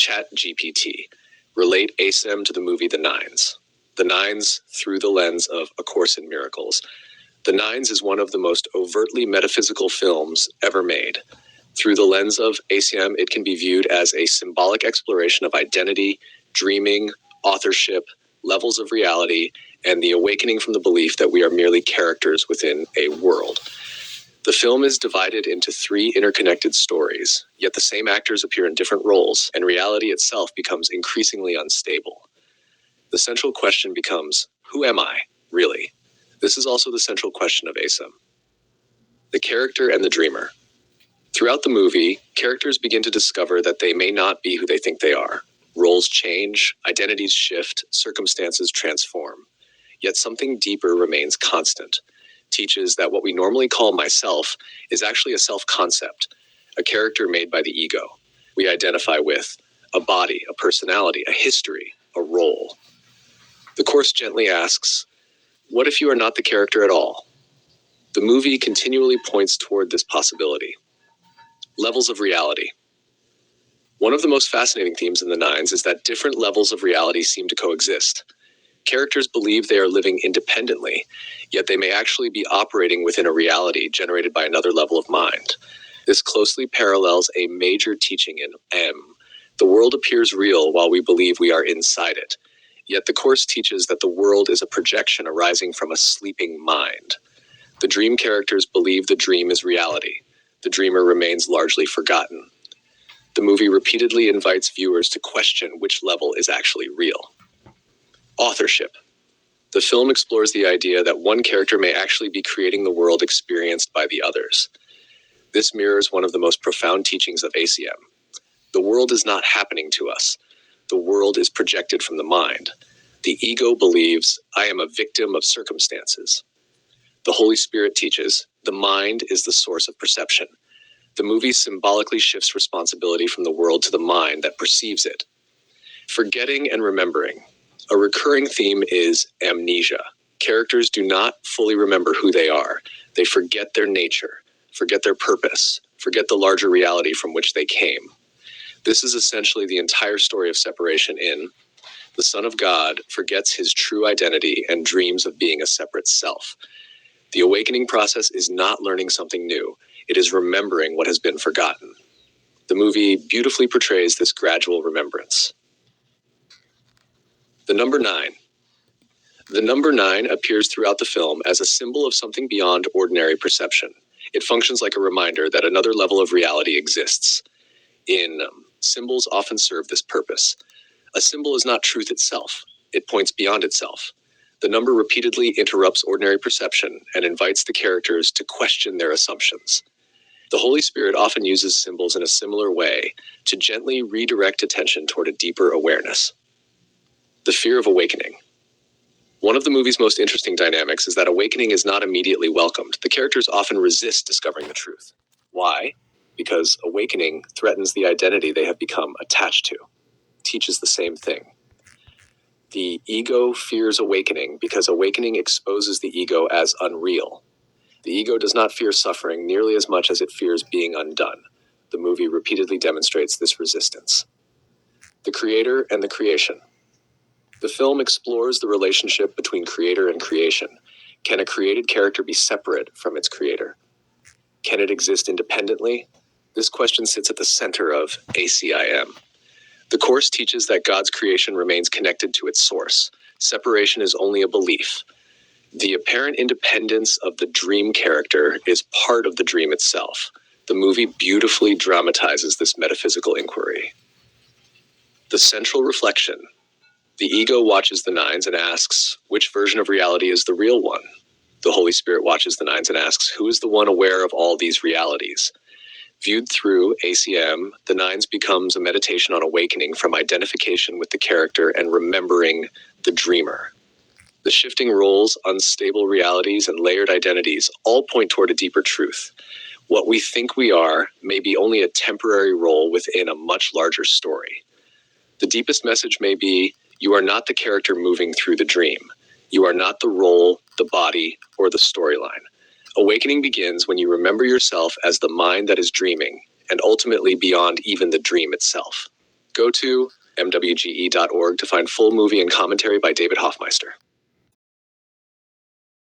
ChatGPT. Relate ACIM to the movie The Nines. The Nines through the lens of A Course in Miracles. The Nines is one of the most overtly metaphysical films ever made. Through the lens of ACIM, it can be viewed as a symbolic exploration of identity, dreaming, authorship, levels of reality, and the awakening from the belief that we are merely characters within a world. The film is divided into 3 interconnected stories, yet the same actors appear in different roles, and reality itself becomes increasingly unstable. The central question becomes, who am I, really? This is also the central question of ACIM. The character and the dreamer. Throughout the movie, characters begin to discover that they may not be who they think they are. Roles change, identities shift, circumstances transform. Yet something deeper remains constant. Teaches that what we normally call myself is actually a self-concept, a character made by the ego. We identify with a body, a personality, a history, a role. The Course gently asks, what if you are not the character at all? The movie continually points toward this possibility. Levels of reality. One of the most fascinating themes in The Nines is that different levels of reality seem to coexist. Characters believe they are living independently, yet they may actually be operating within a reality generated by another level of mind. This closely parallels a major teaching in M. The world appears real while we believe we are inside it. Yet the Course teaches that the world is a projection arising from a sleeping mind. The dream characters believe the dream is reality. The dreamer remains largely forgotten. The movie repeatedly invites viewers to question which level is actually real. Authorship. The film explores the idea that one character may actually be creating the world experienced by the others. This mirrors one of the most profound teachings of ACIM. The world is not happening to us. The world is projected from the mind. The ego believes, I am a victim of circumstances. The Holy Spirit teaches, the mind is the source of perception. The movie symbolically shifts responsibility from the world to the mind that perceives it. Forgetting and remembering. A recurring theme is amnesia. Characters do not fully remember who they are. They forget their nature, forget their purpose, forget the larger reality from which they came. This is essentially the entire story of separation in the Son of God forgets his true identity and dreams of being a separate self. The awakening process is not learning something new. It is remembering what has been forgotten. The movie beautifully portrays this gradual remembrance. The number 9. The number 9 appears throughout the film as a symbol of something beyond ordinary perception. It functions like a reminder that another level of reality exists. Symbols often serve this purpose. A symbol is not truth itself. It points beyond itself. The number repeatedly interrupts ordinary perception and invites the characters to question their assumptions. The Holy Spirit often uses symbols in a similar way to gently redirect attention toward a deeper awareness. The fear of awakening. One of the movie's most interesting dynamics is that awakening is not immediately welcomed. The characters often resist discovering the truth. Why? Because awakening threatens the identity they have become attached to. It teaches the same thing. The ego fears awakening because awakening exposes the ego as unreal. The ego does not fear suffering nearly as much as it fears being undone. The movie repeatedly demonstrates this resistance. The creator and the creation. The film explores the relationship between creator and creation. Can a created character be separate from its creator? Can it exist independently? This question sits at the center of ACIM. The Course teaches that God's creation remains connected to its source. Separation is only a belief. The apparent independence of the dream character is part of the dream itself. The movie beautifully dramatizes this metaphysical inquiry. The central reflection. The ego watches the nines and asks, which version of reality is the real one? The Holy Spirit watches the nines and asks, who is the one aware of all these realities? Viewed through ACIM, the nines becomes a meditation on awakening from identification with the character and remembering the dreamer. The shifting roles, unstable realities, and layered identities all point toward a deeper truth. What we think we are may be only a temporary role within a much larger story. The deepest message may be, you are not the character moving through the dream. You are not the role, the body, or the storyline. Awakening begins when you remember yourself as the mind that is dreaming, and ultimately beyond even the dream itself. Go to mwge.org to find full movie and commentary by David Hoffmeister.